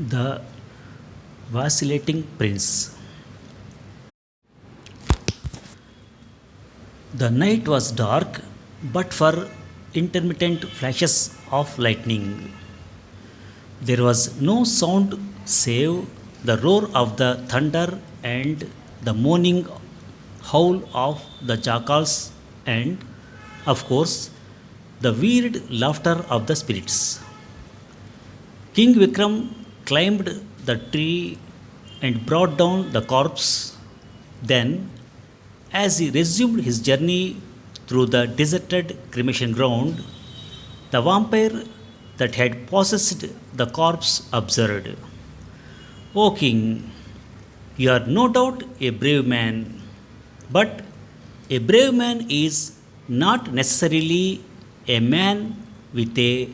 The Vacillating Prince. The night was dark, but for intermittent flashes of lightning. There was no sound save the roar of the thunder and the moaning howl of the jackals, and, of course, the weird laughter of the spirits. King Vikram climbed the tree and brought down the corpse. Then, as he resumed his journey through the deserted cremation ground, the vampire that had possessed the corpse observed, O king, you are no doubt a brave man, but a brave man is not necessarily a man with a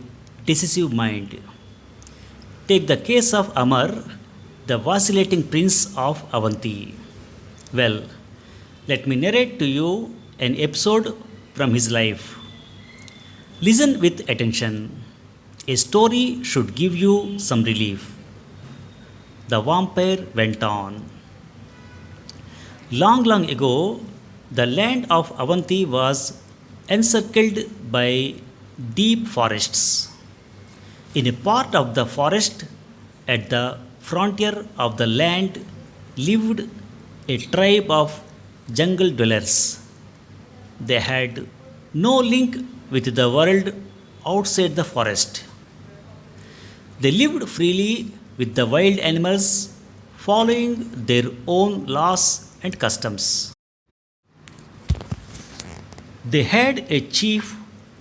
decisive mind. Take the case of Amar, the vacillating prince of Avanti. Well, let me narrate to you an episode from his life. Listen with attention. A story should give you some relief. The vampire went on. Long, long ago, the land of Avanti was encircled by deep forests. In a part of the forest at the frontier of the land lived a tribe of jungle dwellers. They had no link with the world outside the forest. They lived freely with the wild animals, following their own laws and customs. They had a chief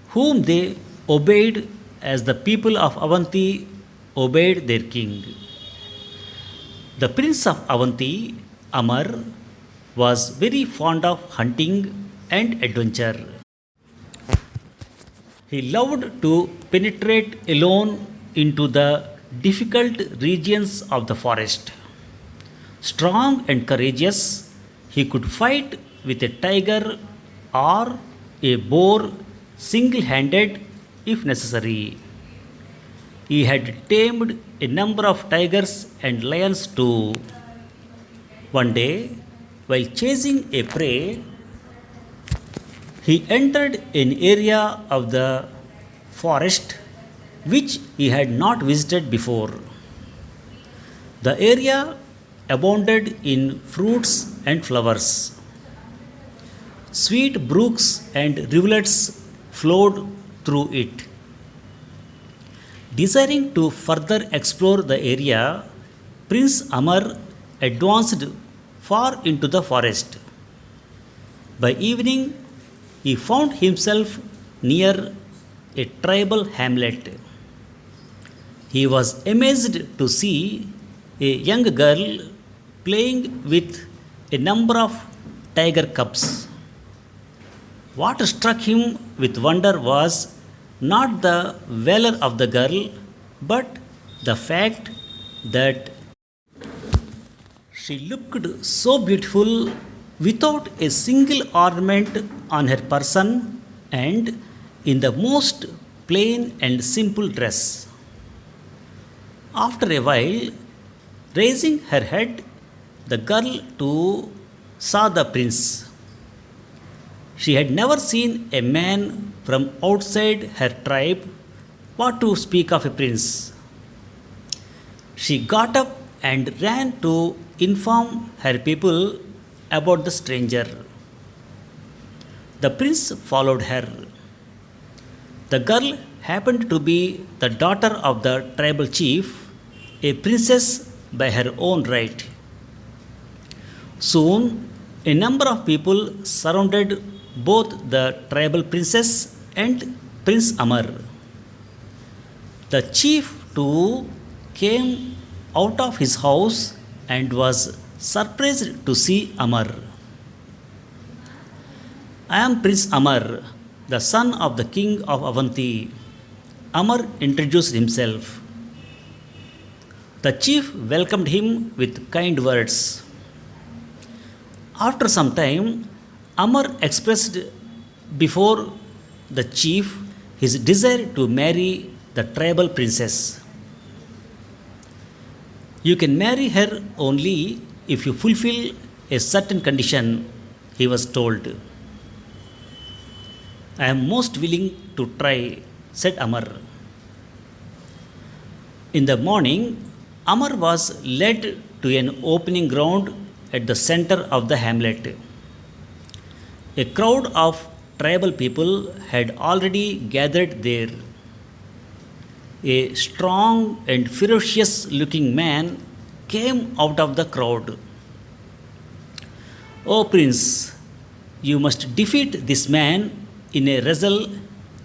whom they obeyed as the people of Avanti obeyed their king. The prince of Avanti, Amar, was very fond of hunting and adventure. He loved to penetrate alone into the difficult regions of the forest. Strong and courageous, he could fight with a tiger or a boar single handed if necessary. He had tamed a number of tigers and lions too. One day, while chasing a prey, he entered an area of the forest which he had not visited before. The area abounded in fruits and flowers. Sweet brooks and rivulets flowed through it. Desiring to further explore the area, Prince Amar advanced far into the forest. By evening, he found himself near a tribal hamlet. He was amazed to see a young girl playing with a number of tiger cubs. What struck him with wonder was not the valor of the girl, but the fact that she looked so beautiful without a single ornament on her person and in the most plain and simple dress. After a while, raising her head, the girl too saw the prince. She had never seen a man from outside her tribe, what to speak of a prince. She got up and ran to inform her people about the stranger. The prince followed her. The girl happened to be the daughter of the tribal chief, a princess by her own right. Soon, a number of people surrounded both the tribal princess and Prince Amar. The chief too came out of his house and was surprised to see Amar. I am Prince Amar, the son of the king of Avanti. Amar introduced himself. The chief welcomed him with kind words. After some time, Amar expressed before the chief his desire to marry the tribal princess. You can marry her only if you fulfill a certain condition, he was told. I am most willing to try, said Amar. In the morning, Amar was led to an opening ground at the center of the hamlet. A crowd of tribal people had already gathered there. A strong and ferocious looking man came out of the crowd. O prince, you must defeat this man in a wrestle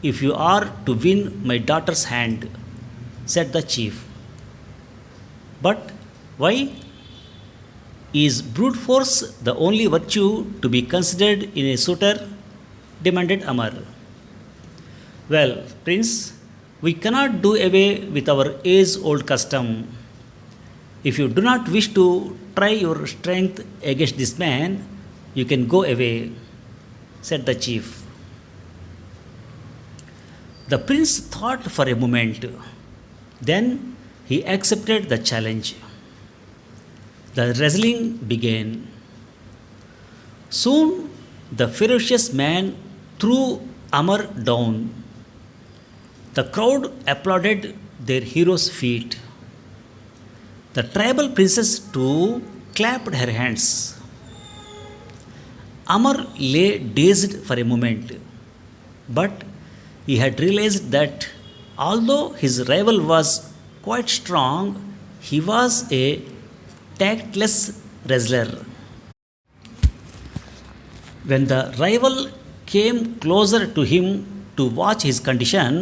if you are to win my daughter's hand, said the chief. But why? Is brute force the only virtue to be considered in a suitor? Demanded Amar. Well, prince, we cannot do away with our age old custom. If you do not wish to try your strength against this man, you can go away, said the chief. The prince thought for a moment. Then he accepted the challenge. The wrestling began. Soon the ferocious man threw Amar down. The crowd applauded their hero's feat. The tribal princess too clapped her hands. Amar lay dazed for a moment, but he had realized that although his rival was quite strong, he was a tactless wrestler. When the rival came closer to him to watch his condition,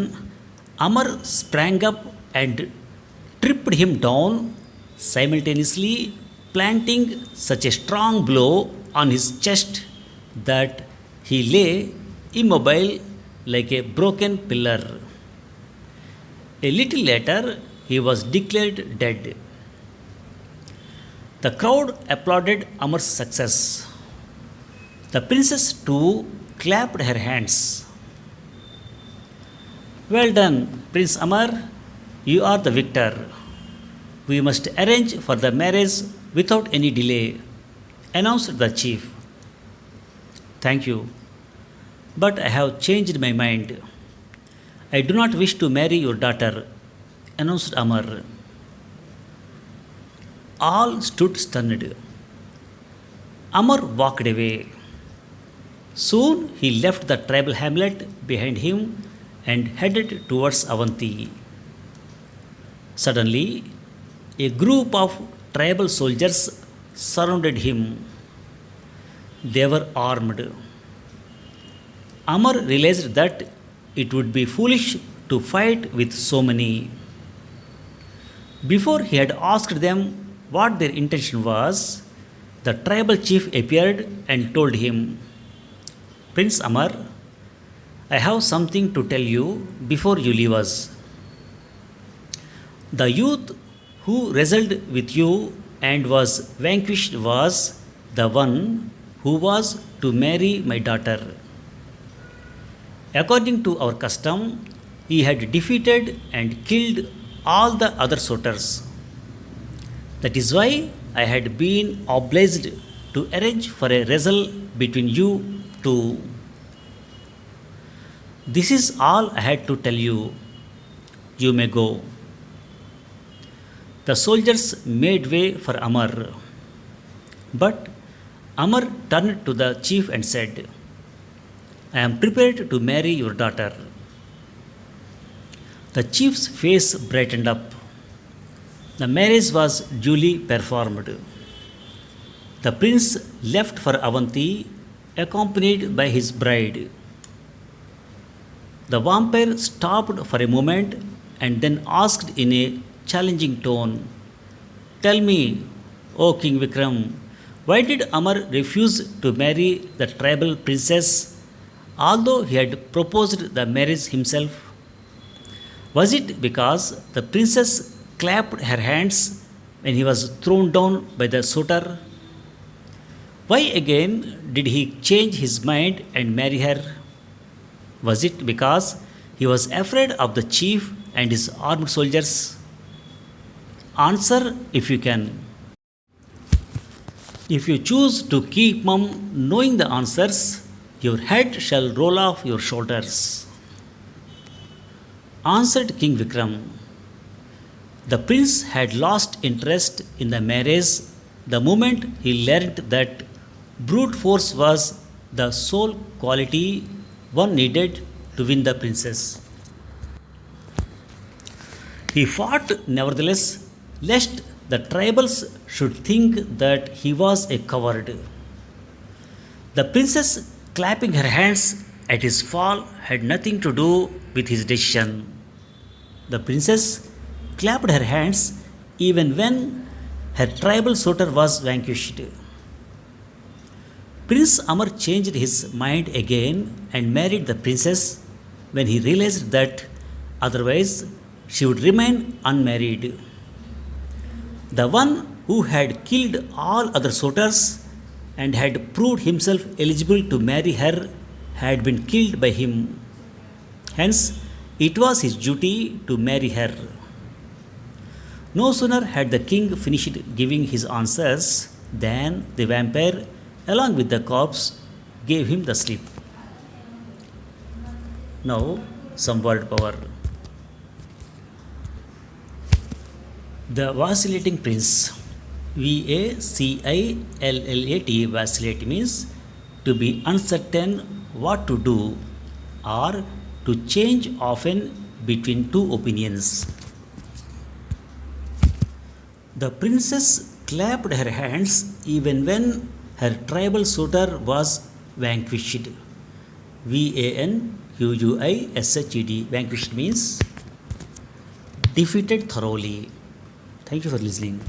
Amar sprang up and tripped him down, simultaneously planting such a strong blow on his chest that he lay immobile like a broken pillar. A little later, he was declared dead. The crowd applauded Amar's success. The princess too clapped her hands. Well done, Prince Amar, you are the victor. We must arrange for the marriage without any delay, announced the chief. Thank you, but I have changed my mind. I do not wish to marry your daughter, announced Amar. All stood stunned. Amar walked away. Soon he left the tribal hamlet behind him and headed towards Avanti. Suddenly, a group of tribal soldiers surrounded him. They were armed. Amar realized that it would be foolish to fight with so many. Before he had asked them what their intention was, the tribal chief appeared and told him, Prince Amar, I have something to tell you before you leave us. The youth who wrestled with you and was vanquished was the one who was to marry my daughter. According to our custom, he had defeated and killed all the other suitors. That is why I had been obliged to arrange for a wrestle between you two. This is all I had to tell you. You may go. The soldiers made way for Amar. But Amar turned to the chief and said, I am prepared to marry your daughter. The chief's face brightened up. The marriage was duly performed. The prince left for Avanti, accompanied by his bride. The vampire stopped for a moment and then asked in a challenging tone, Tell me, O King Vikram, why did Amar refuse to marry the tribal princess, although he had proposed the marriage himself? Was it because the princess clapped her hands when he was thrown down by the suitor? Why again did he change his mind and marry her? Was it because he was afraid of the chief and his armed soldiers? Answer if you can. If you choose to keep mum knowing the answers, your head shall roll off your shoulders. Answered King Vikram. The prince had lost interest in the marriage the moment he learnt that brute force was the sole quality one needed to win the princess. He fought nevertheless, lest the tribals should think that he was a coward. The princess, clapping her hands at his fall, had nothing to do with his decision. The princess clapped her hands even when her tribal suitor was vanquished. Prince Amar changed his mind again and married the princess when he realized that otherwise she would remain unmarried. The one who had killed all other suitors and had proved himself eligible to marry her had been killed by him. Hence, it was his duty to marry her. No sooner had the king finished giving his answers than the vampire, along with the corpse, gave him the slip. Now, some word power. The vacillating prince. VACILLAT, vacillate means to be uncertain what to do or to change often between two opinions. The princess clapped her hands even when her tribal suitor was vanquished. VANQUISHED. Vanquished means defeated thoroughly. Thank you for listening.